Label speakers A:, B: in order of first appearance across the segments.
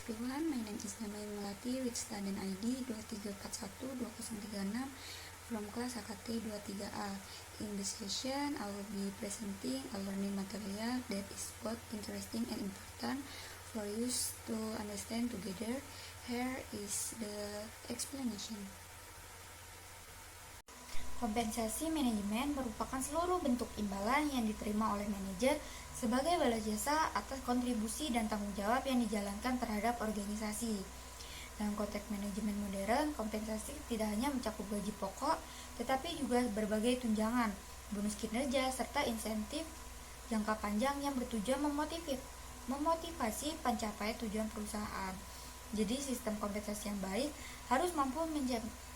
A: everyone, my name is Namae Melati with student ID 23412036 from class AKT 23A. In this session, I will be presenting a learning material that is both interesting and important for you to understand together. Here is the explanation.
B: Kompensasi manajemen merupakan seluruh bentuk imbalan yang diterima oleh manajer sebagai balas jasa atas kontribusi dan tanggung jawab yang dijalankan terhadap organisasi. Dalam konteks manajemen modern, kompensasi tidak hanya mencakup gaji pokok, tetapi juga berbagai tunjangan, bonus kinerja, serta insentif jangka panjang yang bertujuan memotivasi pencapaian tujuan perusahaan. Jadi sistem kompensasi yang baik harus mampu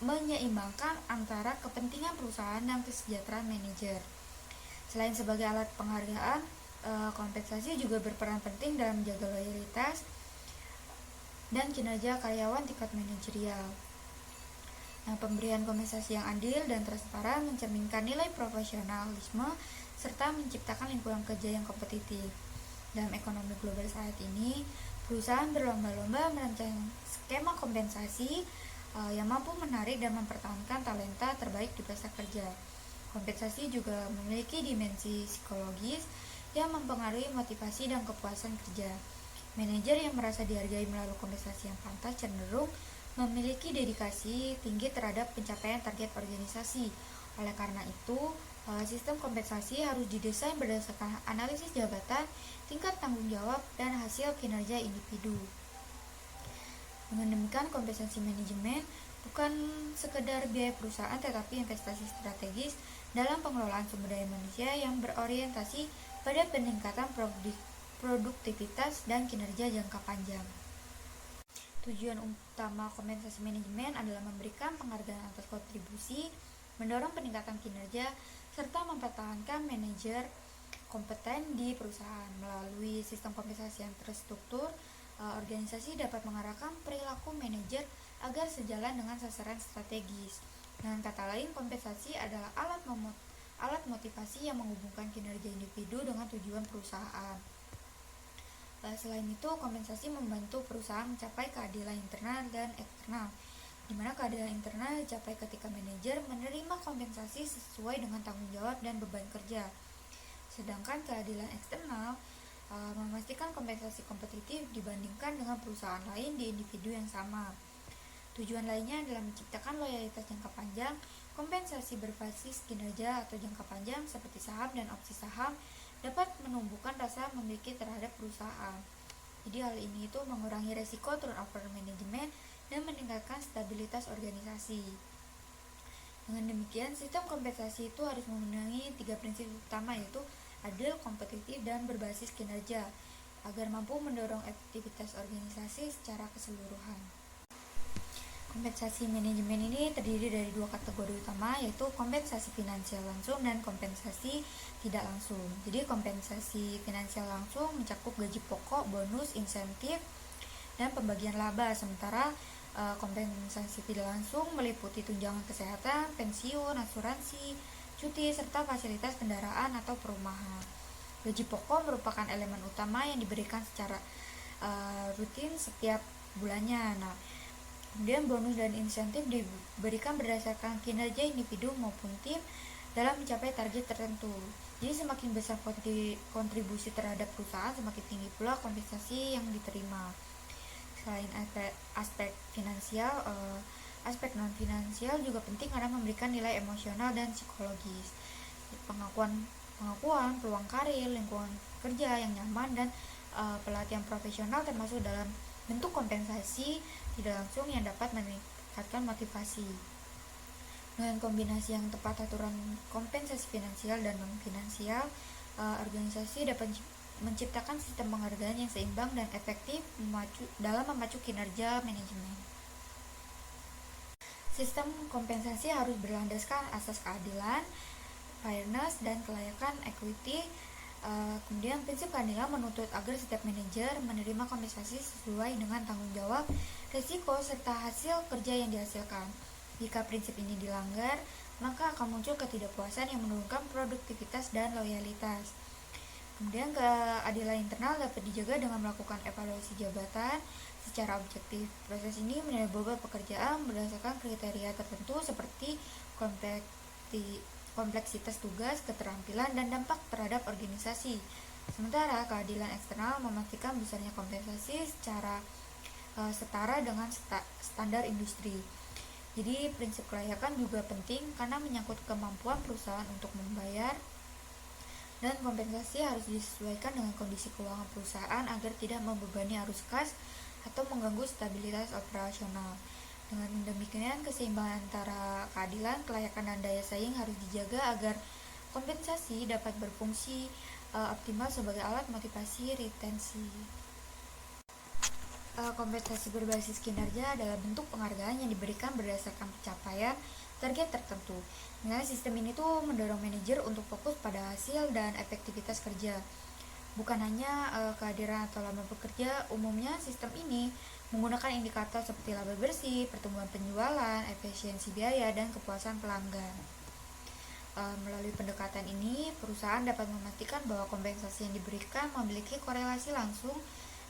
B: menyeimbangkan antara kepentingan perusahaan dan kesejahteraan manajer. Selain sebagai alat penghargaan, kompensasi juga berperan penting dalam menjaga loyalitas dan kinerja karyawan tingkat manajerial. Nah, pemberian kompensasi yang adil dan transparan mencerminkan nilai profesionalisme serta menciptakan lingkungan kerja yang kompetitif. Dalam ekonomi global saat ini, perusahaan berlomba-lomba merancang skema kompensasi yang mampu menarik dan mempertahankan talenta terbaik di pasar kerja. Kompensasi juga memiliki dimensi psikologis yang mempengaruhi motivasi dan kepuasan kerja. Manajer yang merasa dihargai melalui kompensasi yang pantas cenderung memiliki dedikasi tinggi terhadap pencapaian target organisasi. Oleh karena itu, sistem kompensasi harus didesain berdasarkan analisis jabatan, tingkat tanggung jawab, dan hasil kinerja individu. Dengan demikian, kompensasi manajemen bukan sekedar biaya perusahaan, tetapi investasi strategis dalam pengelolaan sumber daya manusia yang berorientasi pada peningkatan produktivitas dan kinerja jangka panjang. Tujuan utama kompensasi manajemen adalah memberikan penghargaan atas kontribusi, mendorong peningkatan kinerja, serta mempertahankan manajer kompeten di perusahaan. Melalui sistem kompensasi yang terstruktur, organisasi dapat mengarahkan perilaku manajer agar sejalan dengan sasaran strategis. Dengan kata lain, kompensasi adalah alat motivasi yang menghubungkan kinerja individu dengan tujuan perusahaan. Selain itu, kompensasi membantu perusahaan mencapai keadilan internal dan eksternal, di mana keadilan internal dicapai ketika manajer menerima kompensasi sesuai dengan tanggung jawab dan beban kerja. Sedangkan keadilan eksternal memastikan kompensasi kompetitif dibandingkan dengan perusahaan lain di individu yang sama. Tujuan lainnya adalah menciptakan loyalitas jangka panjang. Kompensasi berbasis kinerja atau jangka panjang seperti saham dan opsi saham dapat menumbuhkan rasa memiliki terhadap perusahaan. Jadi hal ini itu mengurangi resiko turnover manajemen dan meningkatkan stabilitas organisasi. Dengan demikian, sistem kompensasi itu harus memenuhi 3 prinsip utama, yaitu adil, kompetitif, dan berbasis kinerja agar mampu mendorong efektivitas organisasi secara keseluruhan. Kompensasi manajemen ini terdiri dari 2 kategori utama, yaitu kompensasi finansial langsung dan kompensasi tidak langsung. Jadi kompensasi finansial langsung mencakup gaji pokok, bonus, insentif, dan pembagian laba, sementara kompensasi tidak langsung meliputi tunjangan kesehatan, pensiun, asuransi, cuti, serta fasilitas kendaraan atau perumahan. Gaji pokok merupakan elemen utama yang diberikan secara rutin setiap bulannya. Nah, kemudian bonus dan insentif diberikan berdasarkan kinerja individu maupun tim dalam mencapai target tertentu. Jadi semakin besar kontribusi terhadap perusahaan, semakin tinggi pula kompensasi yang diterima. Selain aspek finansial, aspek non-finansial juga penting karena memberikan nilai emosional dan psikologis. Pengakuan, peluang karir, lingkungan kerja yang nyaman, dan pelatihan profesional termasuk dalam bentuk kompensasi tidak langsung yang dapat meningkatkan motivasi. Dengan kombinasi yang tepat aturan kompensasi finansial dan non-finansial, organisasi dapat menciptakan sistem penghargaan yang seimbang dan efektif dalam memacu kinerja manajemen. Sistem kompensasi harus berlandaskan asas keadilan, fairness, dan kelayakan equity. Kemudian prinsip keadilan menuntut agar setiap manajer menerima kompensasi sesuai dengan tanggung jawab, risiko, serta hasil kerja yang dihasilkan. Jika prinsip ini dilanggar, maka akan muncul ketidakpuasan yang menurunkan produktivitas dan loyalitas. Kemudian keadilan internal dapat dijaga dengan melakukan evaluasi jabatan secara objektif. Proses ini menilai bobot pekerjaan berdasarkan kriteria tertentu seperti kompleksitas tugas, keterampilan, dan dampak terhadap organisasi. Sementara keadilan eksternal memastikan besarnya kompensasi secara setara dengan standar industri. Jadi prinsip kelayakan juga penting karena menyangkut kemampuan perusahaan untuk membayar, dan kompensasi harus disesuaikan dengan kondisi keuangan perusahaan agar tidak membebani arus kas atau mengganggu stabilitas operasional. Dengan demikian, keseimbangan antara keadilan, kelayakan, dan daya saing harus dijaga agar kompensasi dapat berfungsi optimal sebagai alat motivasi retensi. Kompensasi berbasis kinerja adalah bentuk penghargaan yang diberikan berdasarkan pencapaian target tertentu. Nah, sistem ini tuh mendorong manajer untuk fokus pada hasil dan efektivitas kerja. Bukan hanya kehadiran atau lama bekerja, umumnya sistem ini menggunakan indikator seperti laba bersih, pertumbuhan penjualan, efisiensi biaya, dan kepuasan pelanggan. Melalui pendekatan ini, perusahaan dapat memastikan bahwa kompensasi yang diberikan memiliki korelasi langsung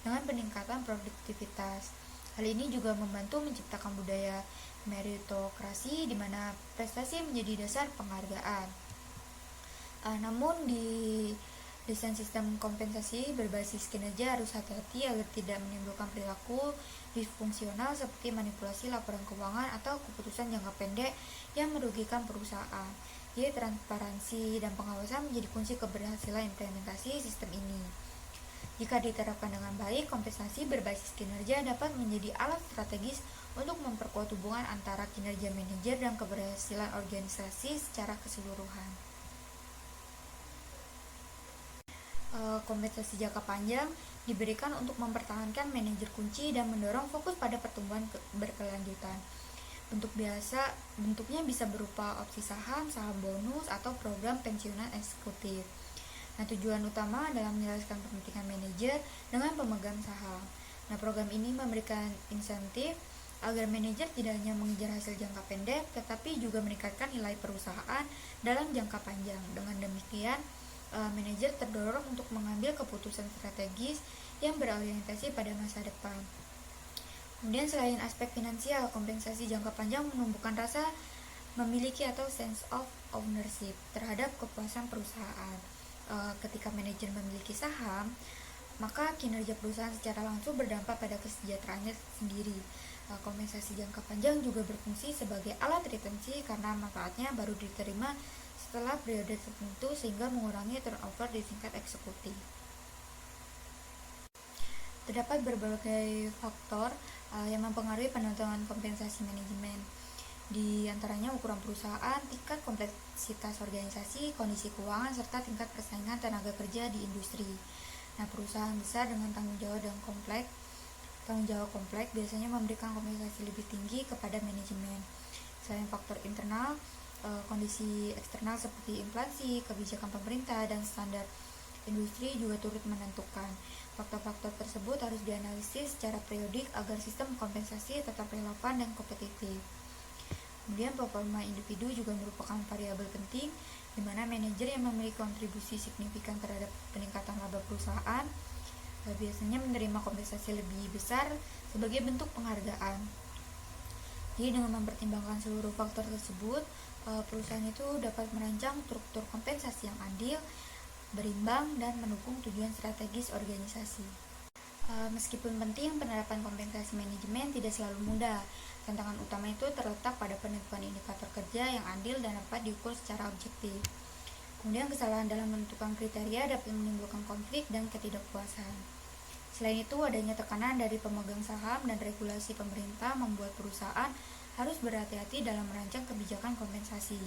B: dengan peningkatan produktivitas. Hal ini juga membantu menciptakan budaya meritokrasi di mana prestasi menjadi dasar penghargaan. Namun di desain sistem kompensasi berbasis kinerja harus hati-hati agar tidak menimbulkan perilaku disfungsional seperti manipulasi laporan keuangan atau keputusan jangka pendek yang merugikan perusahaan. Jadi transparansi dan pengawasan menjadi kunci keberhasilan implementasi sistem ini. Jika diterapkan dengan baik, kompensasi berbasis kinerja dapat menjadi alat strategis untuk memperkuat hubungan antara kinerja manajer dan keberhasilan organisasi secara keseluruhan. Kompensasi jangka panjang diberikan untuk mempertahankan manajer kunci dan mendorong fokus pada pertumbuhan berkelanjutan. Bentuknya bisa berupa opsi saham, saham bonus, atau program pensiunan eksekutif. Nah, tujuan utama adalah menjelaskan kepentingan manajer dengan pemegang saham. Nah, program ini memberikan insentif agar manajer tidak hanya mengejar hasil jangka pendek, tetapi juga meningkatkan nilai perusahaan dalam jangka panjang. Dengan demikian, manajer terdorong untuk mengambil keputusan strategis yang berorientasi pada masa depan. Kemudian selain aspek finansial, kompensasi jangka panjang menumbuhkan rasa memiliki atau sense of ownership terhadap kepuasan perusahaan. Ketika manajer memiliki saham, maka kinerja perusahaan secara langsung berdampak pada kesejahteraannya sendiri. Kompensasi jangka panjang juga berfungsi sebagai alat retensi karena manfaatnya baru diterima setelah periode tertentu sehingga mengurangi turnover di tingkat eksekutif. Terdapat berbagai faktor yang mempengaruhi penentuan kompensasi manajemen. Di antaranya ukuran perusahaan, tingkat kompleksitas organisasi, kondisi keuangan, serta tingkat persaingan tenaga kerja di industri. Nah, perusahaan besar dengan tanggung jawab kompleks biasanya memberikan kompensasi lebih tinggi kepada manajemen. Selain faktor internal, kondisi eksternal seperti inflasi, kebijakan pemerintah, dan standar industri juga turut menentukan. Faktor-faktor tersebut harus dianalisis secara periodik agar sistem kompensasi tetap relevan dan kompetitif. Kemudian performa individu juga merupakan variabel penting di mana manajer yang memiliki kontribusi signifikan terhadap peningkatan laba perusahaan biasanya menerima kompensasi lebih besar sebagai bentuk penghargaan. Jadi dengan mempertimbangkan seluruh faktor tersebut, perusahaan itu dapat merancang struktur kompensasi yang adil, berimbang, dan mendukung tujuan strategis organisasi. Meskipun penting, penerapan kompensasi manajemen tidak selalu mudah. Tantangan utama itu terletak pada penentuan indikator kerja yang adil dan dapat diukur secara objektif. Kemudian kesalahan dalam menentukan kriteria dapat menimbulkan konflik dan ketidakpuasan. Selain itu, adanya tekanan dari pemegang saham dan regulasi pemerintah membuat perusahaan harus berhati-hati dalam merancang kebijakan kompensasi.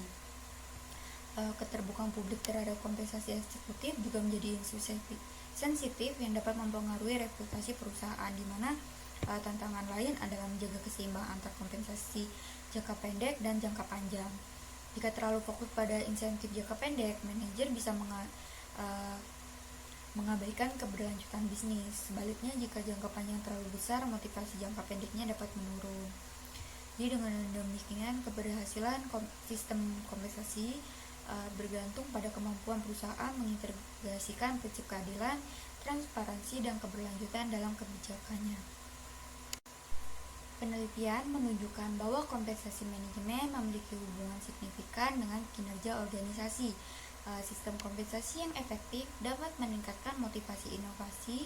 B: Keterbukaan publik terhadap kompensasi eksekutif juga menjadi isu sensitif yang dapat mempengaruhi reputasi perusahaan, di mana tantangan lain adalah menjaga keseimbangan antar kompensasi jangka pendek dan jangka panjang. Jika terlalu fokus pada insentif jangka pendek, manajer bisa mengabaikan keberlanjutan bisnis. Sebaliknya, jika jangka panjang terlalu besar, motivasi jangka pendeknya dapat menurun. Jadi dengan demikian, keberhasilan sistem kompensasi bergantung pada kemampuan perusahaan mengintegrasikan prinsip keadilan, transparansi, dan keberlanjutan dalam kebijakannya. penelitian menunjukkan bahwa kompensasi manajemen memiliki hubungan signifikan dengan kinerja organisasi. Sistem kompensasi yang efektif dapat meningkatkan motivasi inovasi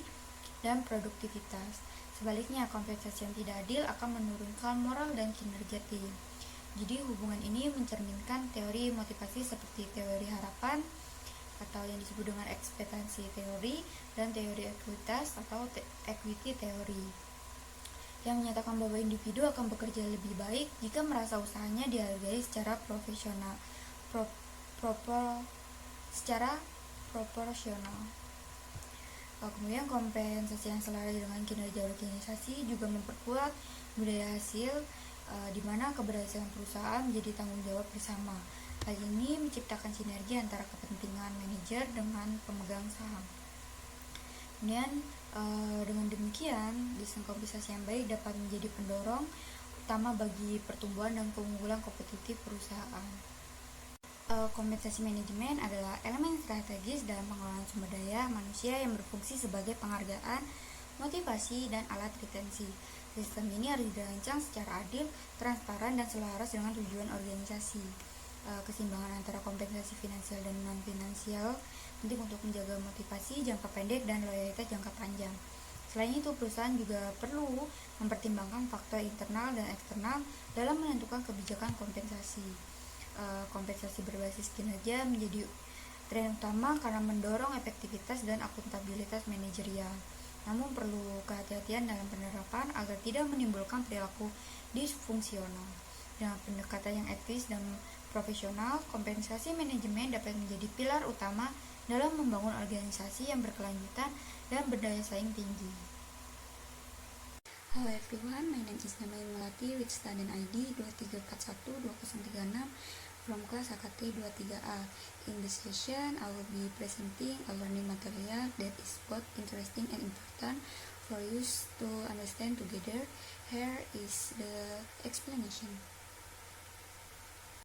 B: dan produktivitas. Sebaliknya, kompensasi yang tidak adil akan menurunkan moral dan kinerja tim. Jadi, hubungan ini mencerminkan teori motivasi seperti teori harapan atau yang disebut dengan ekspektasi teori dan teori ekuitas atau equity teori, yang menyatakan bahwa individu akan bekerja lebih baik jika merasa usahanya dihargai secara proporsional. Kemudian kompensasi yang selaras dengan kinerja organisasi juga memperkuat budaya hasil, di mana keberhasilan perusahaan menjadi tanggung jawab bersama. Hal ini menciptakan sinergi antara kepentingan manajer dengan pemegang saham. Kemudian dengan demikian, sistem kompensasi yang baik dapat menjadi pendorong utama bagi pertumbuhan dan keunggulan kompetitif perusahaan. Kompensasi manajemen adalah elemen strategis dalam pengelolaan sumber daya manusia yang berfungsi sebagai penghargaan, motivasi, dan alat retensi. Sistem ini harus dirancang secara adil, transparan, dan selaras dengan tujuan organisasi. Keseimbangan antara kompensasi finansial dan non-finansial penting untuk menjaga motivasi jangka pendek dan loyalitas jangka panjang. Selain itu, perusahaan juga perlu mempertimbangkan faktor internal dan eksternal dalam menentukan kebijakan kompensasi. Kompensasi berbasis kinerja menjadi tren utama karena mendorong efektivitas dan akuntabilitas manajerial. Namun perlu kehati-hatian dalam penerapan agar tidak menimbulkan perilaku disfungsional. Dengan pendekatan yang etis dan profesional, kompensasi manajemen dapat menjadi pilar utama dalam membangun organisasi yang berkelanjutan dan berdaya saing tinggi.
A: Halo everyone, my name is Namain Melati with student ID 23412036 from class AKT 23A. In this session, I will be presenting a learning material that is both interesting and important for you to understand together. Here is the explanation.